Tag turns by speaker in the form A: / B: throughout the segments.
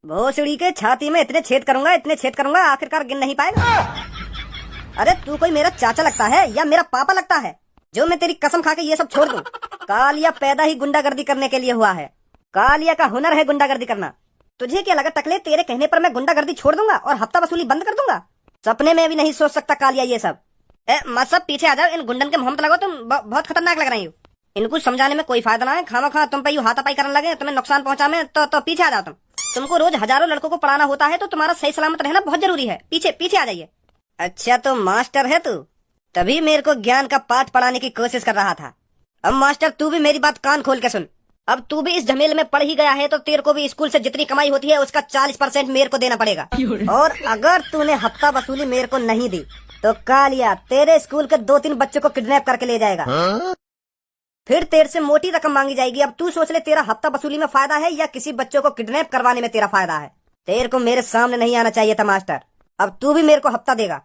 A: भोसड़ी के छाती में इतने छेद करूंगा आखिरकार गिन नहीं पाएगा। अरे तू कोई मेरा चाचा लगता है या मेरा पापा लगता है जो मैं तेरी कसम खा के ये सब छोड़ दूं? कालिया पैदा ही गुंडागर्दी करने के लिए हुआ है। कालिया का हुनर है गुंडागर्दी करना। तुझे क्या लगा टकले, तेरे कहने पर मैं गुंडागर्दी छोड़ दूंगा और हफ्ता वसूली बंद कर दूंगा? सपने में भी नहीं सोच सकता कालिया ये सब। मत सब पीछे आ जाओ, इन गुंडन के मोहम्मद लगो, तुम बहुत खतरनाक लग रही हो। इनको समझाने में कोई फायदा ना है, खामा खा तुम पे यूं हाथापाई करने लगे, तुम्हें नुकसान पहुंचा में तो पीछे आ जाओ तुम। तुमको रोज हजारों लड़कों को पढ़ाना होता है तो तुम्हारा सही सलामत रहना बहुत जरूरी है। पीछे पीछे आ जाइए। अच्छा तो मास्टर है तू, तभी मेरे को ज्ञान का पाठ पढ़ाने की कोशिश कर रहा था। अब मास्टर तू भी मेरी बात कान खोल के सुन। अब तू भी इस झमेले में पड़ ही गया है तो तेरे को भी स्कूल से जितनी कमाई होती है उसका 40% मेरे को देना पड़ेगा। और अगर तूने हफ्ता वसूली मेरे को नहीं दी तो कालिया तेरे स्कूल के 2-3 बच्चों को किडनैप करके ले जाएगा। फिर तेरे से मोटी रकम मांगी जाएगी। अब तू सोच ले, तेरा हफ्ता वसूली में फायदा है या किसी बच्चों को किडनैप करवाने में तेरा फायदा है? तेरे को मेरे सामने नहीं आना चाहिए था मास्टर। अब तू भी मेरे को हफ्ता देगा।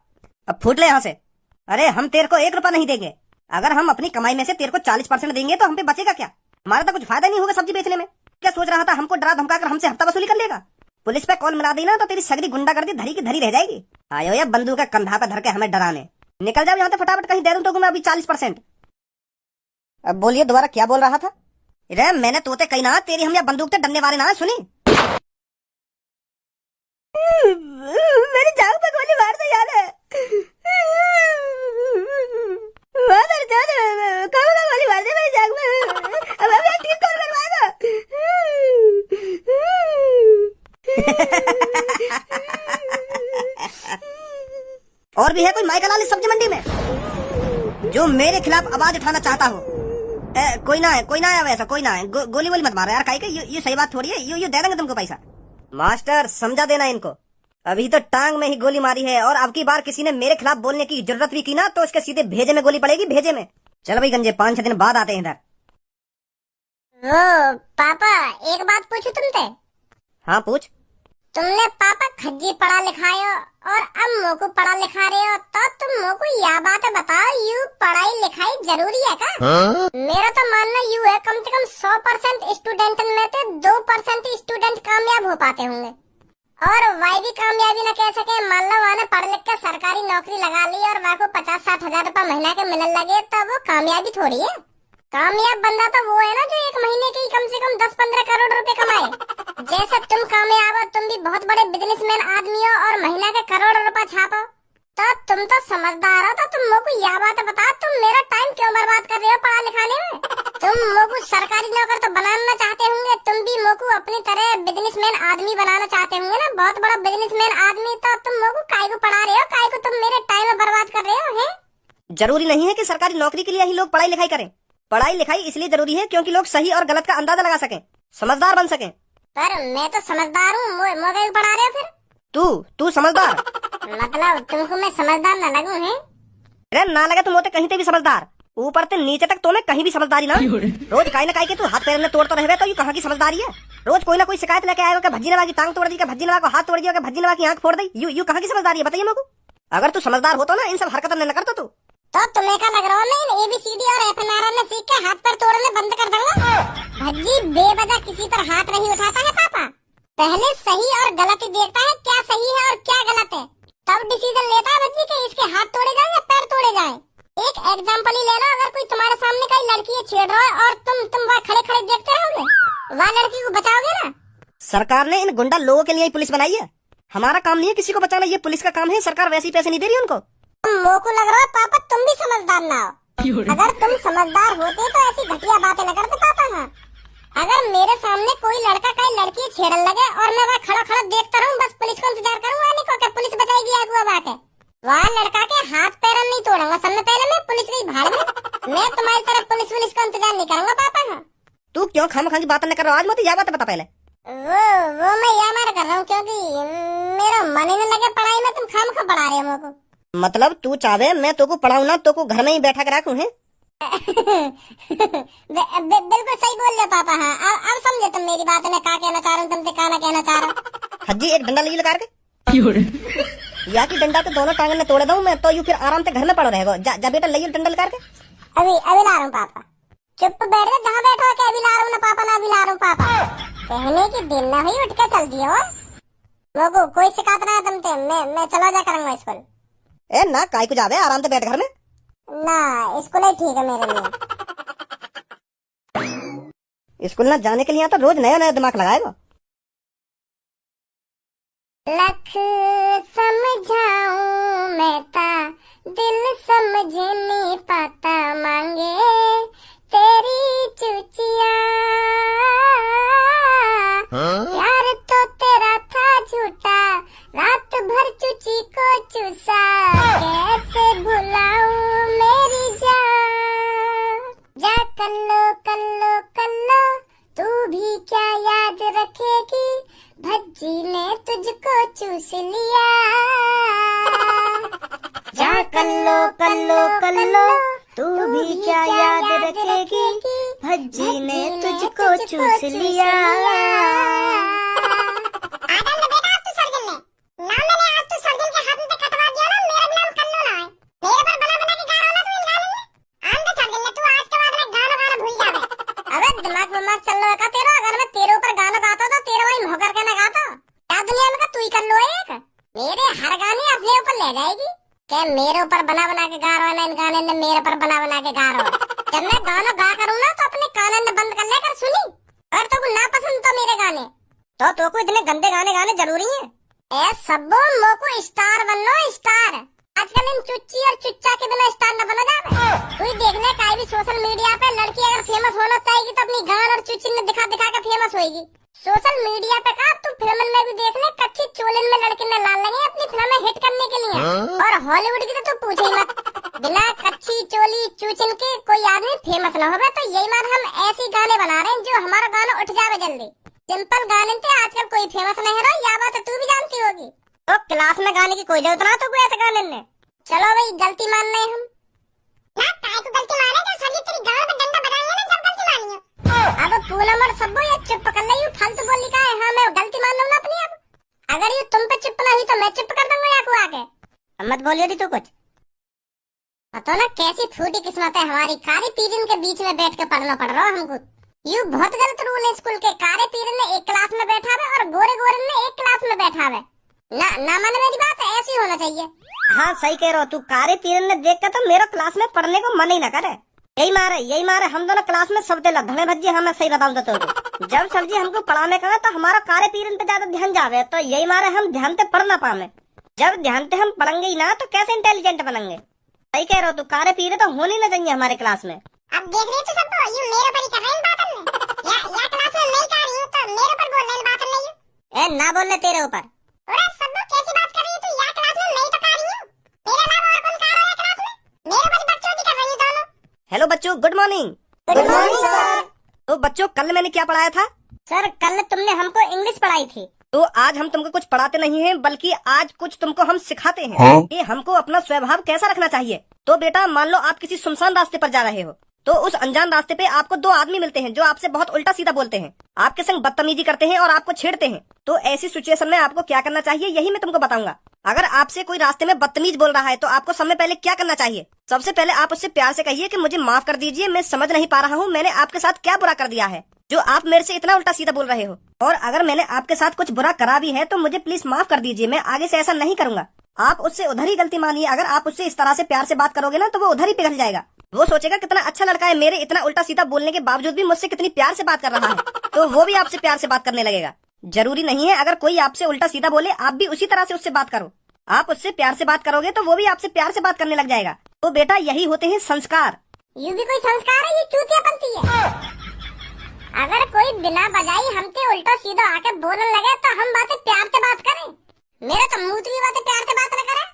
A: अब फूट ले यहाँ से। अरे हम तेरे को 1 रुपया नहीं देंगे। अगर हम अपनी कमाई में से तेरे को 40% देंगे तो हम पे बचेगा क्या? हमारा तो कुछ फायदा नहीं होगा सब्जी बेचने में। क्या सोच रहा था हमको डरा धमका कर हमसे हफ्ता वसूली कर लेगा? पुलिस पे कॉल मिला दी ना तो तेरी सगरी गुंडागर्दी धरी की धरी रह जाएगी। आयो या बंदूक का कंधा पे धर के हमें डराने। निकल जाओ यहाँ से फटाफट, कहीं दे दूं तो मैं अभी 40%। अब बोलिए दोबारा क्या बोल रहा था? अरे मैंने तोते कही ना, तेरी हम या बंदूक से डरने वाले ना। सुनी मेरी जान पे गोली मार दे यार। गोली मार दे मेरी जान में। अब मैं ठीक कौन करवाएगा? और भी है कोई माइकल आली सब्जी मंडी में जो मेरे खिलाफ आवाज उठाना चाहता हो? कोई ना है वैसा, कोई ना है। गोली वोली मत मारो यार, काहे के ये सही बात थोड़ी है। ये दे देंगे तुमको पैसा। मास्टर समझा देना इनको, अभी तो टांग में ही गोली मारी है और अब की बार किसी ने मेरे खिलाफ बोलने की जरूरत भी की ना तो उसके सीधे भेजे में गोली पड़ेगी, भेजे में। चलो भाई गंजे, 5-6 दिन बाद आते हैं इधर।
B: वो पापा एक बात पूछूं तुमसे?
A: हाँ पूछ।
B: तुमने पापा खज्जी पढ़ा लिखाए हो और अब मोको पढ़ा लिखा रहे हो, तो तुम मोको यह बात बताओ, यू पढ़ाई लिखाई जरूरी है का? मेरा तो मानना यू है, कम से कम 100% स्टूडेंट में से 2% स्टूडेंट कामयाब हो पाते होंगे। और वही भी कामयाबी न कह सके, मान लो वहाँ पढ़ लिख कर सरकारी नौकरी लगा ली और वहाँ को 50-60 हजार रुपया महीना के मिलने लगे, तो वो कामयाबी थोड़ी है। कामयाब बंदा तो वो है ना जो 1 महीने के कम से कम 10-15 करोड़ रुपए कमाए। जैसे तुम कामयाब हो, तुम भी बहुत बड़े बिजनेसमैन आदमी हो और महीना के करोड़ रुपया छापो, तो तुम तो समझदार हो। तो तुम मोको यह बात बताओ, तुम मेरा टाइम क्यों बर्बाद कर रहे हो पढ़ा लिखाने में? तुम मोको सरकारी नौकर तो बनाना चाहते होंगे, तुम भी मोको अपनी तरह बिजनेसमैन आदमी बनाना चाहते होंगे ना, बहुत बड़ा बिजनेसमैन आदमी। तो तुम मोको काय को पढ़ा रहे हो, काय को तुम मेरे टाइम बर्बाद कर रहे हो? है
A: जरूरी नहीं है कि सरकारी नौकरी के लिए ही लोग पढ़ाई लिखाई करें। पढ़ाई लिखाई इसलिए जरूरी है क्योंकि लोग सही और गलत का अंदाजा लगा सकें, समझदार बन सकें।
B: पर मैं तो समझदार हूँ, मोबाइल पढ़ा रहे हो फिर?
A: तू समझदार?
B: मतलब तुमको मैं समझदार न लगूं? है
A: अरे ना लगे तुम होते कहीं पे भी समझदार, ऊपर से नीचे तक तुम्हें कहीं भी समझदारी ना। रोज काई ना काई के तू हाथ पैर में तोड़ता रहे तो ये कहाँ की समझदारी है? रोज कोई ना कोई शिकायत लेके आएगा कि भज्जी नवा की टांग तोड़ दी, भज्जी नवा को हाथ तोड़ दिया, भज्जी नवा की आंख फोड़ दी। यू कहाँ की समझदारी है बताइए मेरे को? अगर तू समझदार हो तो ना इन सब हरकत न करता तू।
B: तो तुम्हें क्या लग रहा है मैं ABCD और FNR सीख के हाथ पर तोड़ने बंद कर दूंगा? भज्जी बेवजह किसी पर हाथ नहीं उठाता है पापा, पहले सही और गलत ही देखता है, क्या सही है और क्या गलत है, तब डिसीजन लेता है भज्जी कि इसके हाथ तोड़े जाए या पैर तोड़े जाए। एक एग्जाम्पल ही लेना, अगर कोई तुम्हारे सामने कोई लड़की छेड़ रहा है और तुम वहाँ खड़े खड़े देखते रहोगे, वहाँ लड़की को बचाओगे ना?
A: सरकार ने इन गुंडा लोगों के लिए ही पुलिस बनाई है, हमारा काम नहीं है किसी को बचाना, ये पुलिस का काम है। सरकार वैसे ही पैसे नहीं दे रही उनको।
B: मोको लग रहा है पापा तुम भी समझदार ना हो। अगर तुम समझदार होते तो ऐसी घटिया बातें न करते पापा। हाँ, अगर मेरे सामने कोई लड़का कोई लड़की छेड़न लगे और मैं वहाँ खड़ा खड़ा देखता रहूं, बस पुलिस को इंतजार करूँ आने को, क्या पुलिस बचाएगी अगुआ बात है? वहाँ लड़का के हाथ पैर नहीं तोड़ूंगा, सबसे पहले मैं पुलिस की भाड़ में। मैं तुम्हारी तरफ पुलिस का इंतजार नहीं करूंगा पापा। हाँ,
A: तू क्यों खामखा की बात न कर रहा? आज मुझे यह बात बता पहले।
B: वो मैं यह मार कर रहा हूँ क्योंकि मेरा मन ही न लगे पढ़ाई में, तुम खामखा पढ़ा रहे हो मेरे को।
A: मतलब तू चाहे मैं तो को पढ़ाऊं ना तो को घर में ही बैठा कर रखूं? है
B: बिल्कुल सही बोल रहे पापा। हाँ, अब समझे तुम मेरी बात में क्या कहना चाह रहा हूँ, तुमसे क्या ना कहना चाह रहा हूँ।
A: हज्जी एक डंडा ले लगा के या की डंडा के दोनों टांगन में तोड़ दूं मैं तो यू फिर आराम से घर में पड़ो रहेगा। जा बेटा ले डंडा लगा के।
B: अभी ला रहा हूँ पापा, चुप बैठ जा जहाँ बैठो के। अभी ला रहा हूँ ना पापा, ना अभी ला रहा हूँ पापा। कहने की दिन न हुई उठ के चल दियो। मोको कोई शिकायत ना है तुमसे, मैं चला जा करूंगा स्कूल।
A: ए ना काय को जावे, आराम से बैठ घर में।
B: ना स्कूल ही ठीक है मेरे लिए।
A: स्कूल ना जाने के लिए तो रोज नया नया दिमाग लगाएगा।
B: लख समझाऊं मैं ता दिल समझ नहीं पाता, मांगे तेरी चुचिया। प्यार तो तेरा था झूठा, रात भर चुची को चूसा, कैसे भुलाऊं मेरी जान। जा कल्लो कल्लो कल्लो, तू भी क्या याद रखेगी, भज्जी ने तुझको चूस लिया। जा कल्लो कल्लो कल्लो, तू भी क्या याद रखेगी, भज्जी ने तुझको चूस लिया। दिमाग विमाग चल रहा है तेरा, अगर मैं तेरे ऊपर गाना गाता तो तेरे वही भौकर के ना गाता। क्या दुनिया में का तू ही कर लो एक, मेरे हर गाने अपने ऊपर ले जाएगी। क्या मेरे ऊपर बना बना के गा रहा है ना, इन गाने ने मेरे ऊपर बना बना के गा रहा है। जब मैं गाना गा करूँ ना तो अपने कानन ने बंद कर लेकर सुनी। अगर तो ना पसंद तो मेरे गाने तो को इतने गंदे गाने गाने जरूरी है? ए सबो मोको स्टार बनना, स्टार। आजकल इन चुच्ची और चुच्चा के बिना स्टार न बना जाए। कोई देख ले काई भी सोशल मीडिया पे लड़की अगर फेमस होना चाहेगी तो अपनी गान और चुच्ची ने दिखा दिखा के फेमस होगी। सोशल मीडिया पे का तू फिल्म में भी देख ले, कच्ची चोलिन में लड़के ने लाल लगे अपनी फिल्म हिट करने के लिए। और हॉलीवुड की तो तू पूछे ही मत, बिना कच्ची चोली चूचिन के कोई आदमी फेमस न होगा। तो यही बार हम ऐसे गाने बना रहे हैं जो हमारा गाना उठ जावे जल्दी। सिंपल गाने थे, आजकल कोई फेमस नहीं रहा, या बात तू भी जानती होगी। तो क्लास में गाने की कोई जरूरत ना तो कोई ऐसे गाने ने। चलो भाई गलती मान रहे हम ना, काय को गलती माने तो सभी तेरी गांव में डंडा बजाएंगे ना जब गलती मानी है। अब पूनम और सबो ये चुप कर ले, यू फालतू बोल लिखा है। हाँ मैं गलती मान लूं ना अपनी। अब अगर ये तुम पे चुप ना हुई तो मैं चुप कर दूंगा या को आके। मत बोलियो दी तू कुछ। पता ना कैसी फूटी किस्मत है हमारी, कारी पीरियड के बीच में बैठ के पढ़ना पड़ रहा हमको। यू बहुत गलत रूल है स्कूल के, कारे पीरियड ने एक क्लास में बैठा है और गोरे गोरे ने एक क्लास में बैठा है। ना माने मेरी बात, ऐसी होना चाहिए। हाँ सही कह रहा हो तू, कारे पीरियड ने देख कर तो मेरा क्लास में पढ़ने को मन ही न करे। यही मारे हम दोनों क्लास में सब लधने भज्जी। हाँ मैं सही बताऊं तो जब सरजी हमको पढ़ाने का तो हमारा कार्य पीरियड पे ज्यादा ध्यान जावे, तो यही मारे हम ध्यान से पढ़ ना पावे। जब ध्यान से हम पढ़ेंगे ही ना तो कैसे इंटेलिजेंट बनेंगे। सही कह रहे हो तू, कार्य पीरियड तो होने न चाहिए हमारे क्लास में। अब देख रहे तो सब ये मेरे पर ही कर रहे हैं बात करने, या क्लास में नहीं कर रही हूं तो मेरे ऊपर बोल रहे हैं बात करने। ए ना बोलने तेरे ऊपर। अरे सब लोग कैसी बात कर रही है तू, या क्लास में नहीं तो कर रही हूं, तेरे अलावा और कौन कर रहा है क्लास में? मेरे ऊपर बच्चों की कर रही है दोनों। हेलो बच्चों, good morning. Good morning sir. तो बच्चों कल मैंने क्या पढ़ाया था? सर कल तुमने हमको इंग्लिश पढ़ाई थी। तो आज हम तुमको कुछ पढ़ाते नहीं हैं, बल्कि आज कुछ तुमको हम सिखाते हैं कि हमको अपना स्वभाव कैसा रखना चाहिए। तो बेटा मान लो आप किसी सुनसान रास्ते पर जा रहे हो, तो उस अनजान रास्ते पे आपको दो आदमी मिलते हैं जो आपसे बहुत उल्टा सीधा बोलते हैं, आपके संग बदतमीजी करते हैं और आपको छेड़ते हैं। तो ऐसी सिचुएशन में आपको क्या करना चाहिए यही मैं तुमको बताऊंगा। अगर आपसे कोई रास्ते में बदतमीज बोल रहा है तो आपको सबसे पहले क्या करना चाहिए? सबसे पहले आप उससे प्यार से कहिए कि मुझे माफ कर दीजिए, मैं समझ नहीं पा रहा हूँ मैंने आपके साथ क्या बुरा कर दिया है जो आप मेरे से इतना उल्टा सीधा बोल रहे हो। और अगर मैंने आपके साथ कुछ बुरा करा भी है तो मुझे प्लीज माफ कर दीजिए, मैं आगे से ऐसा नहीं करूंगा। आप उससे उधर ही गलती मानिए। अगर आप उससे इस तरह से प्यार से बात करोगे ना तो वो उधर ही पिघल जाएगा। वो सोचेगा कितना अच्छा लड़का है, मेरे इतना उल्टा सीधा बोलने के बावजूद भी मुझसे कितनी प्यार से बात कर रहा है, तो वो भी आपसे प्यार से बात करने लगेगा। जरूरी नहीं है अगर कोई आपसे उल्टा सीधा बोले आप भी उसी तरह से उससे बात करो। आप उससे प्यार से बात करोगे तो वो भी आपसे प्यार से बात करने लग जाएगा। तो बेटा यही होते हैं संस्कार। ये भी कोई संस्कार है? ये चूतियापंती है। अगर कोई बिना बजाई हमसे उल्टा सीधा आके बोलने लगे तो हम बातें प्यार से बात करें। मेरा तो मुंह भी बातें प्यार से बात न करे।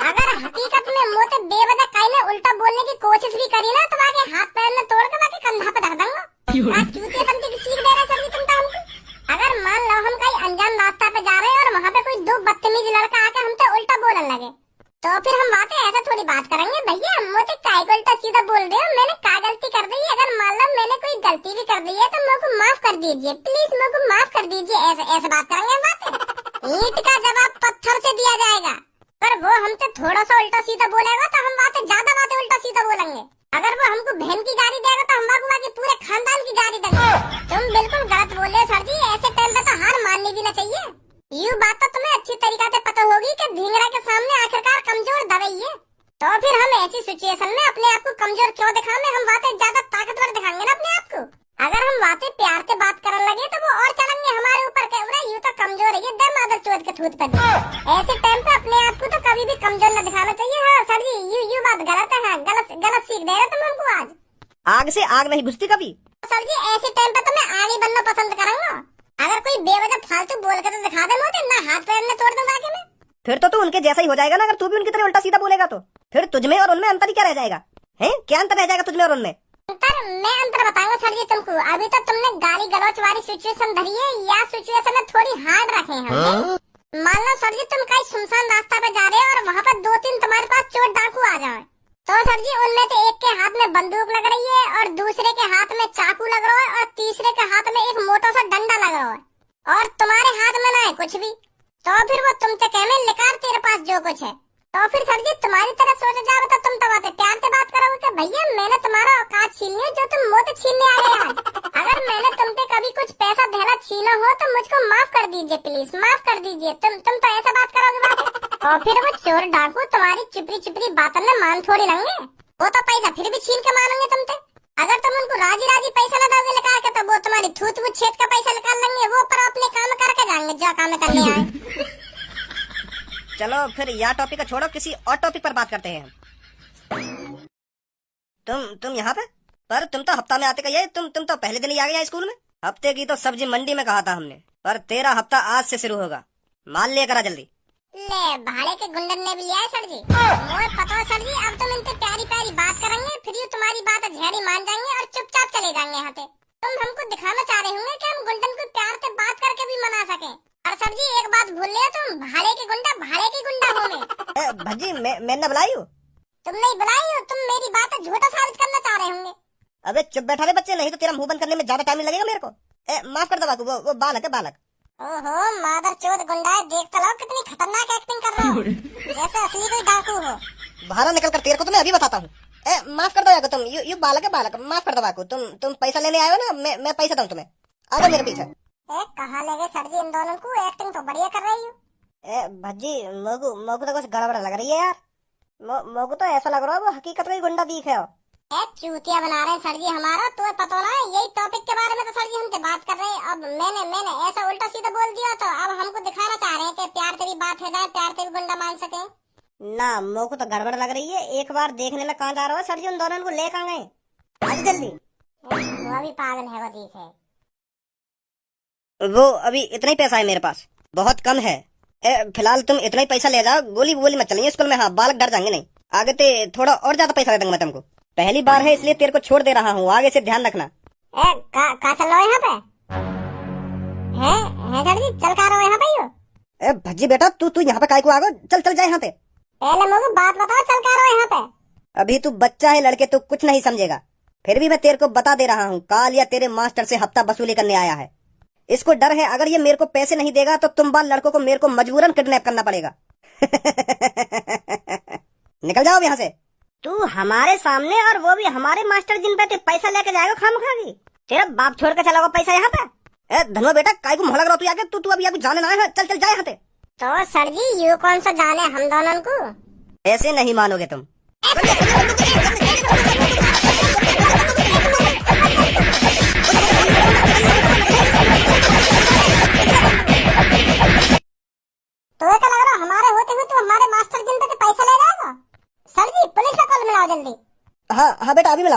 B: अगर हकीकत में मुँह से बेवजह कहीं ने उल्टा बोलने की कोशिश भी करी ना तो आगे हाथ पैर में तोड़ के बाकी कंधा पे धर दूंगा। चूतियापंती की सीख दे रहे सर तुम तो हमको। अगर मान लो हम कहीं अनजान रास्ता पे जा रहे हैं और वहाँ पे कोई दो बदतमीज लड़का आके हमसे उल्टा बोलने लगे तो फिर हम बातें ऐसा थोड़ी बात करेंगे, भैया मुझे काय को उल्टा सीधा बोल रहे हो, मैंने क्या गलती कर दी है? अगर मान लो मैंने कोई गलती भी कर दी है तो मुझको माफ कर दीजिए, प्लीज मुझको माफ कर दीजिए। ऐसे बात करेंगे बातें। ईंट का जवाब पत्थर से दिया जाएगा, पर वो हमसे थोड़ा सा उल्टा सीधा बोलेगा तो हम ज्यादा बातें उल्टा सीधा बोलेंगे। अगर वो हमको बहन की गाड़ी देगा तो हम बाकी पूरे खानदान की गाड़ी देंगे। तुम बिल्कुल गलत बोल रहे हो सर जी, ऐसे टाइम पे तो हार माननी भी ना चाहिए। यू बात तो तुम्हें अच्छी तरीका से पता होगी कि ढींगरा के सामने आखिरकार कमजोर दवाई है। तो फिर हम ऐसी सिचुएशन में अपने आप को कमजोर क्यों दिखाने, हम बातें ज्यादा ताकतवर दिखाएंगे ना अपने आप को। अगर हम बातें प्यार से बात करने लगे तो वो और चलेंगे हमारे ऊपर के, यू तो कमजोर है, ये दे मादर चोद के थूत पे दे। ऐसे टाइम पे अपने आप को तो कभी भी कमजोर न दिखाना चाहिए। हाँ सर जी, यू बात गलत है, गलत सीख दे रहे तुम हमको आज।
A: आग से आग नहीं बुझती कभी।
B: सर जी ऐसे टाइम पे तो मैं आगे बनना पसंद करूंगा। अगर कोई बेवजह फालतू बोल के तो दिखा दे मुझे, ना हाथ पैर में तोड़ दूं बाकी में।
A: फिर तो तू उनके जैसा ही हो जाएगा ना, अगर तू भी उनकी तरह उल्टा सीधा बोलेगा तो। फिर तुझमें और उनमें अंतर ही क्या रह जाएगा? हैं, क्या अंतर रह जाएगा तुझमें और उनमें?
B: अंतर बताऊंगा सर जी तुमको। अभी तक तुमने गाली गलौच वाली सिचुएशन धरी है या सिचुएशन थोड़ी हार्ड रखे हैं। मान लो सर जी तुम कहीं सुनसान रास्ता पे जा रहे हो और वहाँ पर 2-3 तुम्हारे पास चोर डाकू आ जाए, तो सर जी उनमें से एक के हाथ में बंदूक लग रही है और दूसरे के हाथ में चाकू लग रहा है और तीसरे के हाथ में एक मोटा सा डंडा लग रहा है और तुम्हारे हाथ में ना है कुछ भी। तो फिर वो तुमसे कहने लिकार तेरे पास जो कुछ है। तो फिर सर जी तुम्हारी तरह सोचा जाए तो तुम तो बातें प्यार से बात करोगे कि भैया मैंने तुम्हारा औकात छीनी है जो तुम मोते छीनने आ रहे हैं। अगर मैंने तुमसे कभी कुछ पैसा धैला छीना हो तो मुझको माफ कर दीजिए प्लीज, माफ कर दीजिए। तुम तो ऐसा बात करोगे बात। और फिर वो चोर डाकू तुम्हारी चिपरी चिपरी बातों में मान थोड़ी लेंगे, वो तो पैसा फिर भी छीन के मांगेंगे तुमसे। अगर तुम उनको राजी राजी पैसा न दोगे निकाल के तो वो तुम्हारी थूत वो छेद का पैसा निकाल लेंगे, वो पर अपने काम करके जाएंगे जो काम करने आए।
A: चलो फिर यह टॉपिक छोड़ो, किसी और टॉपिक पर बात करते हैं। तुम यहाँ पे? पर तुम तो हफ्ता में आते कहिए, तुम तो पहले दिन ही आ गया स्कूल में। हफ्ते की तो सब्जी मंडी में कहा था हमने, पर तेरा हफ्ता आज से शुरू होगा। माल लेकर आ जल्दी।
B: ले भाड़े के गुंडन ने भी लिया है सर जी। मुझे पता है सर जी, अब तुम इनसे प्यारी प्यारी बात करेंगे फिर ये तुम्हारी बात झेड़ी मान जाएंगे और चुपचाप चले जाएंगे यहाँ से। तुम हमको दिखाना चाह रहे होंगे कि हम गुंडन को प्यार से बात करके भी मना सके। और सर जी एक बात भूल लिया, तुम भाड़े के गुंडा हो।
A: भज्जी मैं न बुलाई हूँ।
B: तुम नहीं बुलाई हो, तुम मेरी बात झूठा साबित करना चाह रहे होंगे।
A: अबे चुप बैठा रे बच्चे, नहीं तो तेरा मुंह बंद करने में ज्यादा टाइम लगेगा मेरे को। माफ कर दो बाकू, वो बालक है बालक।
B: ओहो मादर चोद गुंडा है, देख तो लो कितनी खतरनाक एक्टिंग कर रहा हो, जैसे असली कोई डाकू हो।
A: बाहर निकल कर तेरे को तो मैं अभी बताता हूँ। माफ कर दो याको, तुम यू बालक है बालक, माफ कर दो बाकू। तुम पैसा लेने आए हो ना, मैं पैसा दूं तुम्हें। आ जाओ मेरे पीछे।
B: कहाँ ले गए सर जी इन दोनों को, एक्टिंग तो बढ़िया कर रही हो।
A: भज्जी मोगू तो कुछ गड़बड़ लग रही है यार। मोगू तो ऐसा लग रहा है वो हकीकत में गुंडा दिख है।
B: चूतिया बना रहे हैं सर जी हमारा, तो पता ना है यही टॉपिक के बारे में तो सर जी हमसे बात कर रहे हैं। अब मैंने ऐसा उल्टा सीधा बोल दिया तो अब हमको दिखाना चाह रहे हैं कि प्यार से भी बात हो जाए, प्यार से भी गुंडा मान सके
A: ना। मोगू तो गड़बड़ लग रही है, एक बार देखने में कहाँ जा रहा है सर जी, उन दोनों को ले कहाँ गए? आज जल्दी।
B: वो भी पागल है, वो दिख है।
A: वो अभी इतना ही पैसा है मेरे पास, बहुत कम है। फिलहाल तुम इतना ही पैसा ले जाओ, गोली वोली मत चलेंगे स्कूल में। हाँ बालक डर जाएंगे, नहीं आगे ते थोड़ा और ज्यादा पैसा दे दूंगा मैं तुमको। पहली बार है इसलिए तेरे को छोड़ दे रहा हूँ, आगे से ध्यान रखना।
B: का चल रहा है यहाँ पे? है सर जी, चल का रहा है यहाँ पे यो?
A: भज्जी बेटा तू यहाँ पे काय को आ गो? चल जा यहाँ पे।
B: पहले मुझे बात बताओ, चल का रहा है यहाँ पे?
A: अभी तू बच्चा है लड़के, तू कुछ नहीं समझेगा। फिर भी मैं तेरे को बता दे रहा हूँ, कालिया तेरे मास्टर से हफ्ता वसूली करने आया है। इसको डर है अगर ये मेरे को पैसे नहीं देगा तो तुम बाल लड़कों को मेरे को मजबूरन किडनैप करना पड़ेगा। निकल जाओ यहाँ से। तू हमारे सामने और वो भी हमारे मास्टर जिन पे पैसा लेके जाएगा खामखागी। तेरा बाप छोड़ के चला होगा पैसा यहाँ पे। धनवा बेटा काय को मोह लग रहा तू आगे, तू अभी आगे जाने ना है। चल जा यहाँ से।
B: तो सर जी यू कौन सा जाने हम दोनों को?
A: ऐसे नहीं मानोगे तुम।
B: तो ऐसा लग रहा हमारे होते हुए तो हमारे मास्टर जिन पे पैसा ले जाएगा। सर जी पुलिस में कॉल मिलाओ जल्दी।
A: हाँ बेटा अभी मिला।